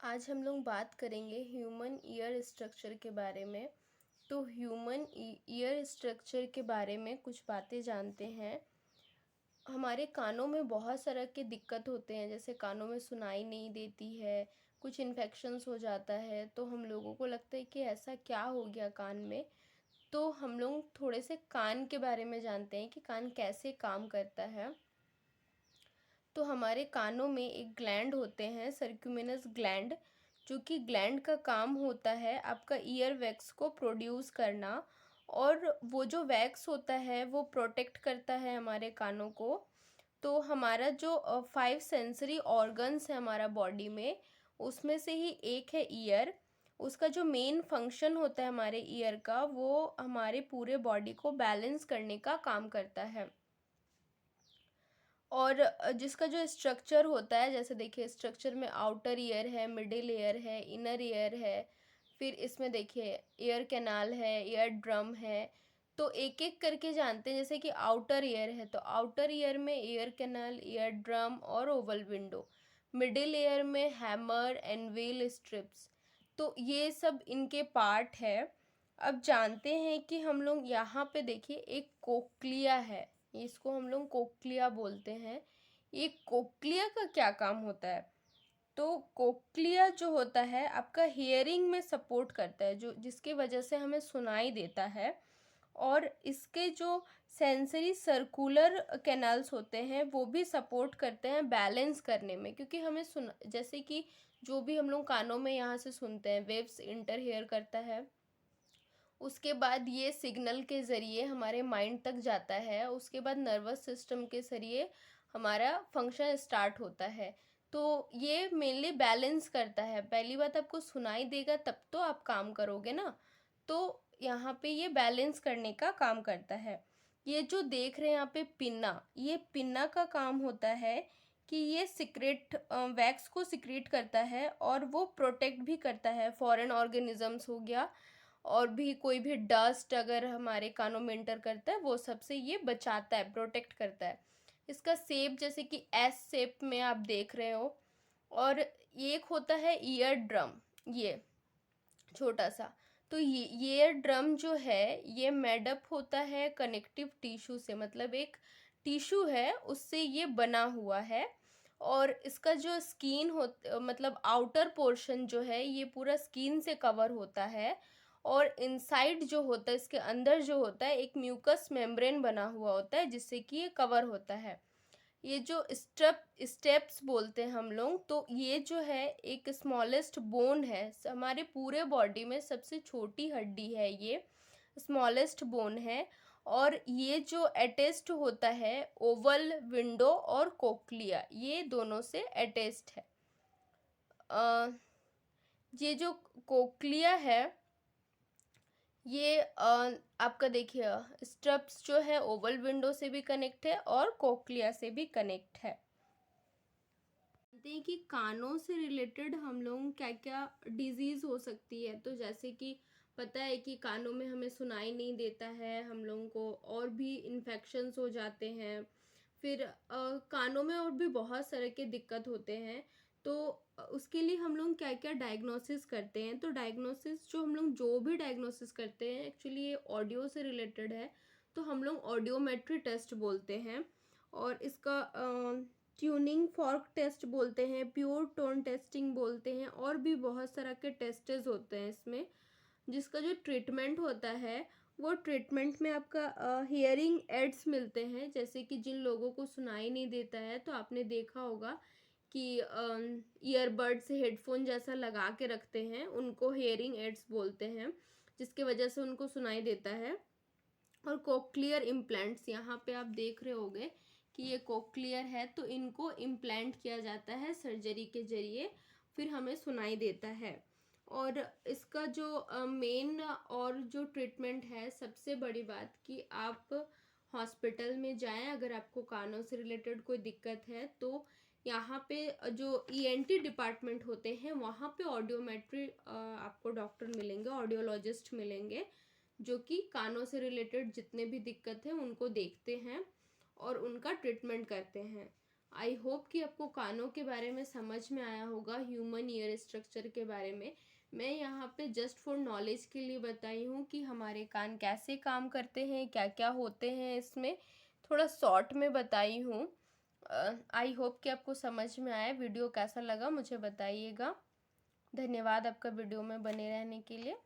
आज हम लोग बात करेंगे ह्यूमन ईयर स्ट्रक्चर के बारे में। तो ह्यूमन ईयर स्ट्रक्चर के बारे में कुछ बातें जानते हैं। हमारे कानों में बहुत सारा के दिक्कत होते हैं, जैसे कानों में सुनाई नहीं देती है, कुछ इन्फेक्शंस हो जाता है, तो हम लोगों को लगता है कि ऐसा क्या हो गया कान में। तो हम लोग थोड़े से कान के बारे में जानते हैं कि कान कैसे काम करता है। तो हमारे कानों में एक ग्लैंड होते हैं, सर्क्यूमिनस ग्लैंड, जो कि ग्लैंड का काम होता है आपका ईयर वैक्स को प्रोड्यूस करना। और वो जो वैक्स होता है वो प्रोटेक्ट करता है हमारे कानों को। तो हमारा जो 5 सेंसरी ऑर्गन्स है हमारा बॉडी में, उसमें से ही एक है ईयर। उसका जो मेन फंक्शन होता है हमारे ईयर का, वो हमारे पूरे बॉडी को बैलेंस करने का काम करता है। और जिसका जो स्ट्रक्चर होता है, जैसे देखिए स्ट्रक्चर में आउटर ईयर है, मिडिल ईयर है, इनर ईयर है, फिर इसमें देखिए ईयर कैनाल है, ईयर ड्रम है। तो एक एक करके जानते हैं। जैसे कि आउटर ईयर है, तो आउटर ईयर में ईयर कैनाल, ईयर ड्रम और ओवल विंडो। मिडिल ईयर में हैमर, एनविल, स्ट्रिप्स। तो ये सब इनके पार्ट है। अब जानते हैं कि हम लोग यहाँ पे देखिए एक कोक्लिया है, इसको हम लोग कोक्लिया बोलते हैं। ये कोक्लिया का क्या काम होता है? तो कोक्लिया जो होता है आपका हियरिंग में सपोर्ट करता है, जो जिसकी वजह से हमें सुनाई देता है। और इसके जो सेंसरी सर्कुलर कैनाल्स होते हैं वो भी सपोर्ट करते हैं बैलेंस करने में, क्योंकि हमें सुन जैसे कि जो भी हम लोग कानों में यहाँ से सुनते हैं, वेव्स इंटर हेयर करता है। उसके बाद ये सिग्नल के ज़रिए हमारे माइंड तक जाता है। उसके बाद नर्वस सिस्टम के ज़रिए हमारा फंक्शन स्टार्ट होता है। तो ये मेनली बैलेंस करता है। पहली बात, आपको सुनाई देगा तब तो आप काम करोगे ना। तो यहाँ पे ये बैलेंस करने का काम करता है। ये जो देख रहे हैं यहाँ पे पिन्ना, ये पिन्ना का काम होता है कि ये सिक्रेट वैक्स को सिक्रेट करता है और वो प्रोटेक्ट भी करता है। फॉरेन ऑर्गेनिजम्स हो गया और भी कोई भी डस्ट अगर हमारे कानों में इंटर करता है, वो सबसे ये बचाता है, प्रोटेक्ट करता है। इसका शेप जैसे कि एस शेप में आप देख रहे हो। और एक होता है ईयर ड्रम, ये छोटा सा। तो ये ईयर ड्रम जो है ये मेडअप होता है कनेक्टिव टिश्यू से, मतलब एक टिश्यू है उससे ये बना हुआ है। और इसका जो स्किन हो मतलब आउटर पोर्शन जो है ये पूरा स्किन से कवर होता है। और इनसाइड जो होता है, इसके अंदर जो होता है, एक म्यूकस मेम्ब्रेन बना हुआ होता है जिससे कि ये कवर होता है। ये जो स्टेप्स बोलते हैं हम लोग, तो ये जो है एक स्मॉलेस्ट बोन है हमारे पूरे बॉडी में, सबसे छोटी हड्डी है ये, स्मॉलेस्ट बोन है। और ये जो अटैच्ड होता है ओवल विंडो और कोक्लिया, ये दोनों से अटैच्ड है। ये जो कोक्लिया है ये आपका देखिए स्ट्रप्स जो है ओवल विंडो से भी कनेक्ट है और कोक्लिया से भी कनेक्ट है। जानते हैं कि कानों से रिलेटेड हम लोग क्या क्या डिजीज हो सकती है। तो जैसे कि पता है कि कानों में हमें सुनाई नहीं देता है हम लोगों को, और भी इन्फेक्शंस हो जाते हैं। फिर कानों में और भी बहुत सारे के दिक्कत होते हैं। तो उसके लिए हम लोग क्या क्या डायग्नोसिस करते हैं। तो डायग्नोसिस जो हम लोग जो भी डायग्नोसिस करते हैं, एक्चुअली ये ऑडियो से रिलेटेड है। तो हम लोग ऑडियोमेट्री टेस्ट बोलते हैं। और इसका ट्यूनिंग फॉर्क टेस्ट बोलते हैं, प्योर टोन टेस्टिंग बोलते हैं, और भी बहुत सारा के टेस्टेस होते हैं इसमें। जिसका जो ट्रीटमेंट होता है, वो ट्रीटमेंट में आपका हियरिंग एड्स मिलते हैं। जैसे कि जिन लोगों को सुनाई नहीं देता है, तो आपने देखा होगा कि ईयरबड से हेडफोन जैसा लगा के रखते हैं, उनको हियरिंग एड्स बोलते हैं, जिसके वजह से उनको सुनाई देता है। और कोक्लियर इम्प्लांट्स, यहाँ पे आप देख रहे होंगे कि ये कोक्लियर है, तो इनको इम्प्लांट किया जाता है सर्जरी के जरिए, फिर हमें सुनाई देता है। और इसका जो मेन और जो ट्रीटमेंट है, सबसे बड़ी बात कि आप हॉस्पिटल में जाएं अगर आपको कानों से रिलेटेड कोई दिक्कत है। तो यहाँ पे जो ईएनटी डिपार्टमेंट होते हैं, वहाँ पे ऑडियोमेट्री आपको डॉक्टर मिलेंगे, ऑडियोलॉजिस्ट मिलेंगे, जो कि कानों से रिलेटेड जितने भी दिक्कत है उनको देखते हैं और उनका ट्रीटमेंट करते हैं। आई होप कि आपको कानों के बारे में समझ में आया होगा, ह्यूमन ईयर स्ट्रक्चर के बारे में। मैं यहाँ पे जस्ट फॉर नॉलेज के लिए बताई हूँ कि हमारे कान कैसे काम करते हैं, क्या क्या होते हैं इसमें, थोड़ा शॉर्ट में बताई हूँ। आई होप कि आपको समझ में आया। वीडियो कैसा लगा मुझे बताइएगा। धन्यवाद आपका वीडियो में बने रहने के लिए।